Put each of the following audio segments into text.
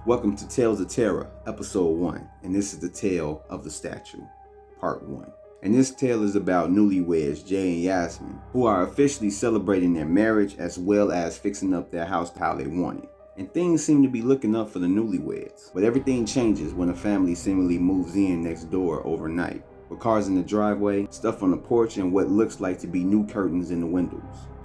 Welcome to Tales of Terror, Episode 1, and this is the tale of the statue, Part 1. And this tale is about newlyweds Jay and Yasmin, who are officially celebrating their marriage as well as fixing up their house how they want it. And things seem to be looking up for the newlyweds, but everything changes when a family seemingly moves in next door overnight, with cars in the driveway, stuff on the porch, and what looks like to be new curtains in the windows.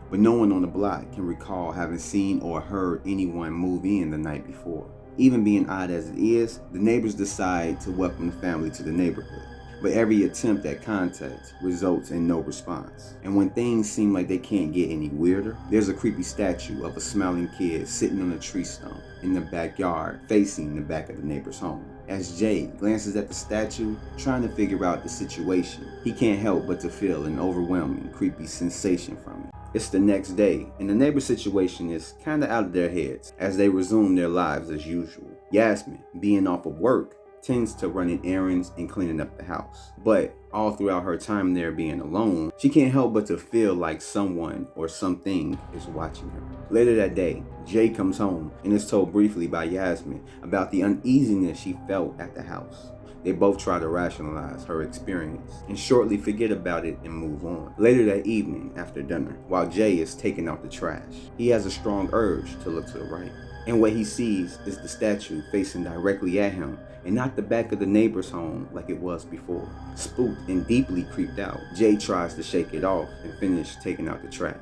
But no one on the block can recall having seen or heard anyone move in the night before. Even being odd as it is, the neighbors decide to welcome the family to the neighborhood. But every attempt at contact results in no response. And when things seem like they can't get any weirder, there's a creepy statue of a smiling kid sitting on a tree stump in the backyard facing the back of the neighbor's home. As Jay glances at the statue, trying to figure out the situation, he can't help but to feel an overwhelming, creepy sensation from it. It's the next day, and the neighbor situation is kinda out of their heads as they resume their lives as usual. Yasmin, being off of work, tends to running errands and cleaning up the house. But all throughout her time there being alone, she can't help but to feel like someone or something is watching her. Later that day, Jay comes home and is told briefly by Yasmin about the uneasiness she felt at the house. They both try to rationalize her experience and shortly forget about it and move on. Later that evening, after dinner, while Jay is taking out the trash, he has a strong urge to look to the right. And what he sees is the statue facing directly at him and not the back of the neighbor's home like it was before. Spooked and deeply creeped out, Jay tries to shake it off and finish taking out the trash.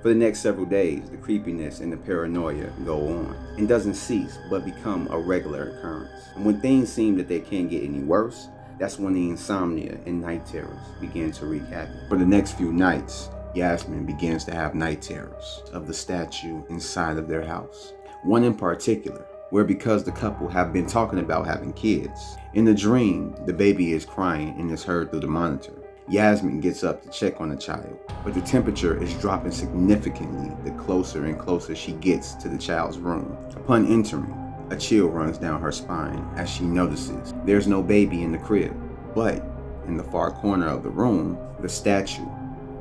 For the next several days, the creepiness and the paranoia go on and doesn't cease but become a regular occurrence. And when things seem that they can't get any worse, that's when the insomnia and night terrors begin to wreak havoc. For the next few nights, Yasmin begins to have night terrors of the statue inside of their house. One in particular, where because the couple have been talking about having kids, in the dream, the baby is crying and is heard through the monitor. Yasmin gets up to check on the child, but the temperature is dropping significantly the closer and closer she gets to the child's room. Upon entering, a chill runs down her spine as she notices there's no baby in the crib, but in the far corner of the room, the statue,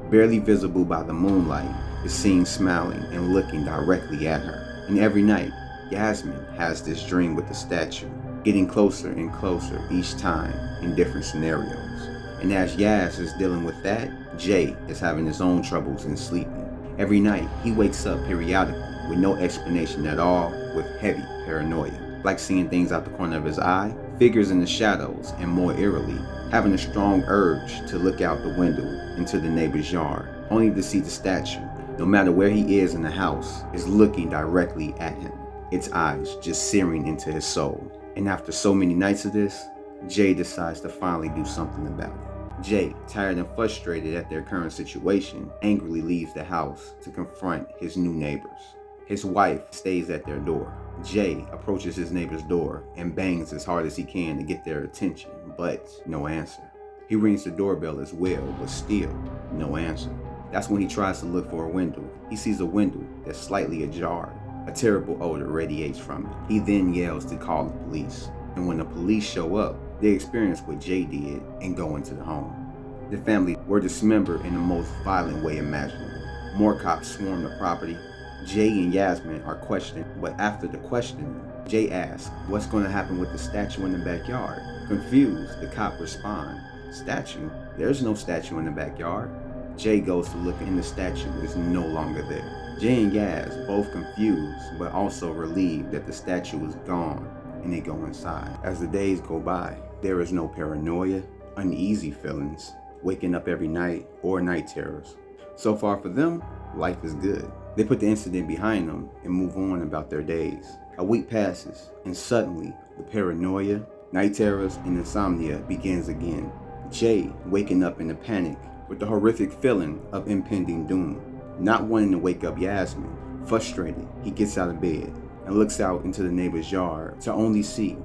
barely visible by the moonlight, is seen smiling and looking directly at her. And every night, Yasmin has this dream with the statue, getting closer and closer each time in different scenarios. And as Yas is dealing with that, Jay is having his own troubles in sleeping. Every night, he wakes up periodically with no explanation at all, with heavy paranoia, like seeing things out the corner of his eye, figures in the shadows, and more eerily, having a strong urge to look out the window into the neighbor's yard, only to see the statue, no matter where he is in the house, is looking directly at him, its eyes just searing into his soul. And after so many nights of this, Jay decides to finally do something about it. Jay, tired and frustrated at their current situation, angrily leaves the house to confront his new neighbors. His wife stays at their door. Jay approaches his neighbor's door and bangs as hard as he can to get their attention, but no answer. He rings the doorbell as well, but still no answer. That's when he tries to look for a window. He sees a window that's slightly ajar. A terrible odor radiates from it. He then yells to call the police. And when the police show up, they experience what Jay did and go into the home. The family were dismembered in the most violent way imaginable. More cops swarm the property. Jay and Yasmin are questioned, but after the questioning, Jay asks, "What's going to happen with the statue in the backyard?" Confused, the cop responds, "Statue? There's no statue in the backyard." Jay goes to look and the statue is no longer there. Jay and Yas, both confused, but also relieved that the statue is gone, and they go inside. As the days go by, there is no paranoia, uneasy feelings, waking up every night, or night terrors. So far for them, life is good. They put the incident behind them and move on about their days. A week passes, and suddenly, the paranoia, night terrors, and insomnia begins again. Jay waking up in a panic with the horrific feeling of impending doom. Not wanting to wake up Yasmin, frustrated, he gets out of bed and looks out into the neighbor's yard to only see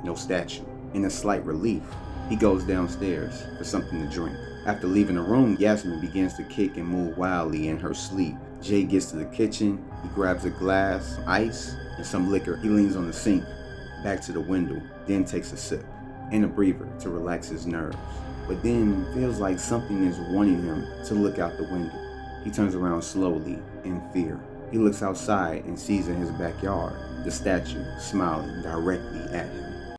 no statue. In a slight relief, he goes downstairs for something to drink. After leaving the room, Yasmin begins to kick and move wildly in her sleep. Jay gets to the kitchen, he grabs a glass, ice, and some liquor. He leans on the sink, back to the window, then takes a sip and a breather to relax his nerves. But then feels like something is wanting him to look out the window. He turns around slowly in fear. He looks outside and sees in his backyard the statue smiling directly at him.